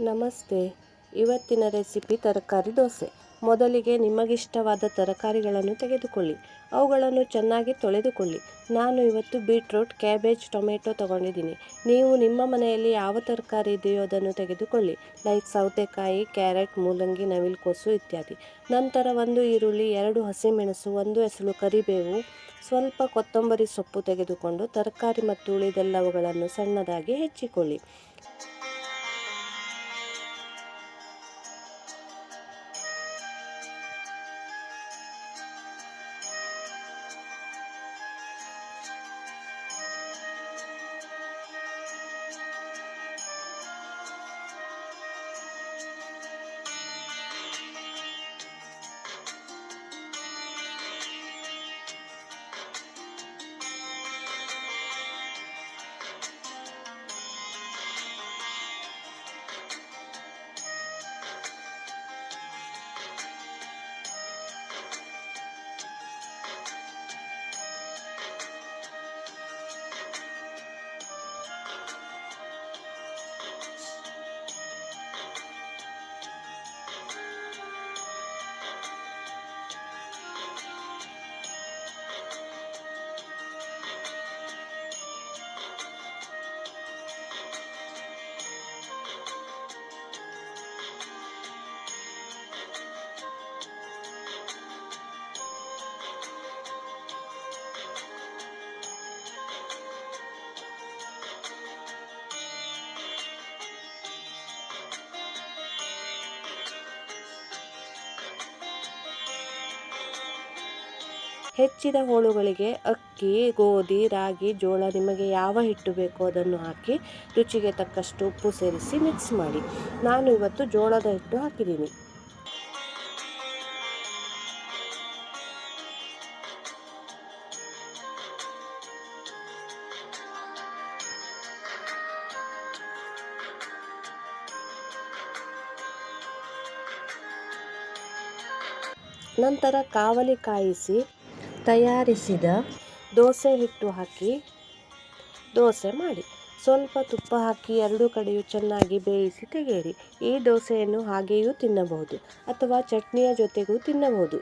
ನಮಸ್ತೆ. ಇವತ್ತಿನ ರೆಸಿಪಿ ತರಕಾರಿ ದೋಸೆ. ಮೊದಲಿಗೆ ನಿಮಗಿಷ್ಟವಾದ ತರಕಾರಿಗಳನ್ನು ತೆಗೆದುಕೊಳ್ಳಿ. ಅವುಗಳನ್ನು ಚೆನ್ನಾಗಿ ತೊಳೆದುಕೊಳ್ಳಿ. ನಾನು ಇವತ್ತು ಬೀಟ್ರೂಟ್, ಕ್ಯಾಬೇಜ್, ಟೊಮೆಟೊ ತಗೊಂಡಿದ್ದೀನಿ. ನೀವು ನಿಮ್ಮ ಮನೆಯಲ್ಲಿ ಯಾವ ತರಕಾರಿ ಇದೆಯೋ ಅದನ್ನು ತೆಗೆದುಕೊಳ್ಳಿ. ಲೈಕ್ ಸೌತೆಕಾಯಿ, ಕ್ಯಾರೆಟ್, ಮೂಲಂಗಿ, ನವಿಲುಕೋಸು ಇತ್ಯಾದಿ. ನಂತರ 1 ಈರುಳ್ಳಿ, 2 ಹಸಿಮೆಣಸು, 1 ಎಸಳು ಕರಿಬೇವು, ಸ್ವಲ್ಪ ಕೊತ್ತಂಬರಿ ಸೊಪ್ಪು ತೆಗೆದುಕೊಂಡು ತರಕಾರಿ ಮತ್ತು ಉಳಿದೆಲ್ಲವುಗಳನ್ನು ಸಣ್ಣದಾಗಿ ಹೆಚ್ಚಿಕೊಳ್ಳಿ. ಹೆಚ್ಚಿದ ಹೋಳುಗಳಿಗೆ ಅಕ್ಕಿ, ಗೋಧಿ, ರಾಗಿ, ಜೋಳ ನಿಮಗೆ ಯಾವ ಹಿಟ್ಟು ಬೇಕೋ ಅದನ್ನು ಹಾಕಿ ರುಚಿಗೆ ತಕ್ಕಷ್ಟು ಉಪ್ಪು ಸೇರಿಸಿ ಮಿಕ್ಸ್ ಮಾಡಿ. ನಾನು ಇವತ್ತು ಜೋಳದ ಹಿಟ್ಟು ಹಾಕಿದ್ದೀನಿ. ನಂತರ ಕಾವಲಿ ಕಾಯಿಸಿ ತಯಾರಿಸಿದ ದೋಸೆ ಹಿಟ್ಟು ಹಾಕಿ ದೋಸೆ ಮಾಡಿ. ಸ್ವಲ್ಪ ತುಪ್ಪ ಹಾಕಿ 2 ಕಡೆಯೂ ಚೆನ್ನಾಗಿ ಬೇಯಿಸಿ ತೆಗೆಯಿರಿ. ಈ ದೋಸೆಯನ್ನು ಹಾಗೆಯೂ ತಿನ್ನಬಹುದು ಅಥವಾ ಚಟ್ನಿಯ ಜೊತೆಗೂ ತಿನ್ನಬಹುದು.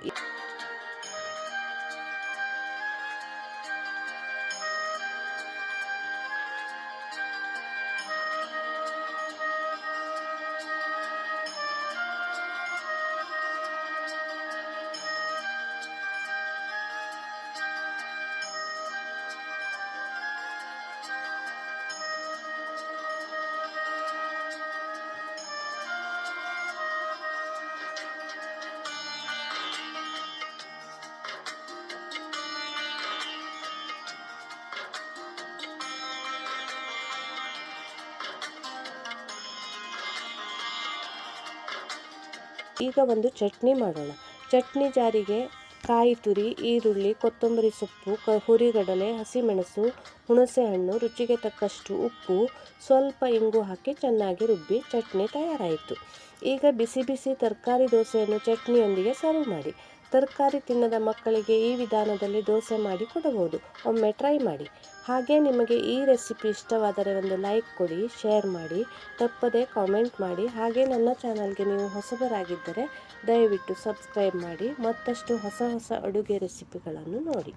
ಈಗ ಒಂದು ಚಟ್ನಿ ಮಾಡೋಣ. ಚಟ್ನಿ ಜಾರಿಗೆ ಕಾಯಿ ತುರಿ, ಈರುಳ್ಳಿ, ಕೊತ್ತಂಬರಿ ಸೊಪ್ಪು, ಹುರಿಗಡಲೆ, ಹಸಿಮೆಣಸು, ಹುಣಸೆಹಣ್ಣು, ರುಚಿಗೆ ತಕ್ಕಷ್ಟು ಉಪ್ಪು, ಸ್ವಲ್ಪ ಇಂಗು ಹಾಕಿ ಚೆನ್ನಾಗಿ ರುಬ್ಬಿ ಚಟ್ನಿ ತಯಾರಾಯಿತು. ಈಗ ಬಿಸಿ ಬಿಸಿ ತರಕಾರಿ ದೋಸೆಯನ್ನು ಚಟ್ನಿಯೊಂದಿಗೆ ಸರ್ವ್ ಮಾಡಿ. ತರಕಾರಿ ತಿನ್ನದ ಮಕ್ಕಳಿಗೆ ಈ ವಿಧಾನದಲ್ಲಿ ದೋಸೆ ಮಾಡಿ ಕೊಡಬಹುದು. ಒಮ್ಮೆ ಟ್ರೈ ಮಾಡಿ. ಹಾಗೆ ನಿಮಗೆ ಈ ರೆಸಿಪಿ ಇಷ್ಟವಾದರೆ ಒಂದು ಲೈಕ್ ಕೊಡಿ, ಶೇರ್ ಮಾಡಿ, ತಪ್ಪದೆ ಕಾಮೆಂಟ್ ಮಾಡಿ. ಹಾಗೆ ನನ್ನ ಚಾನಲ್ಗೆ ನೀವು ಹೊಸಬರಾಗಿದ್ದರೆ ದಯವಿಟ್ಟು ಸಬ್ಸ್ಕ್ರೈಬ್ ಮಾಡಿ. ಮತ್ತಷ್ಟು ಹೊಸ ಹೊಸ ಅಡುಗೆ ರೆಸಿಪಿಗಳನ್ನು ನೋಡಿ.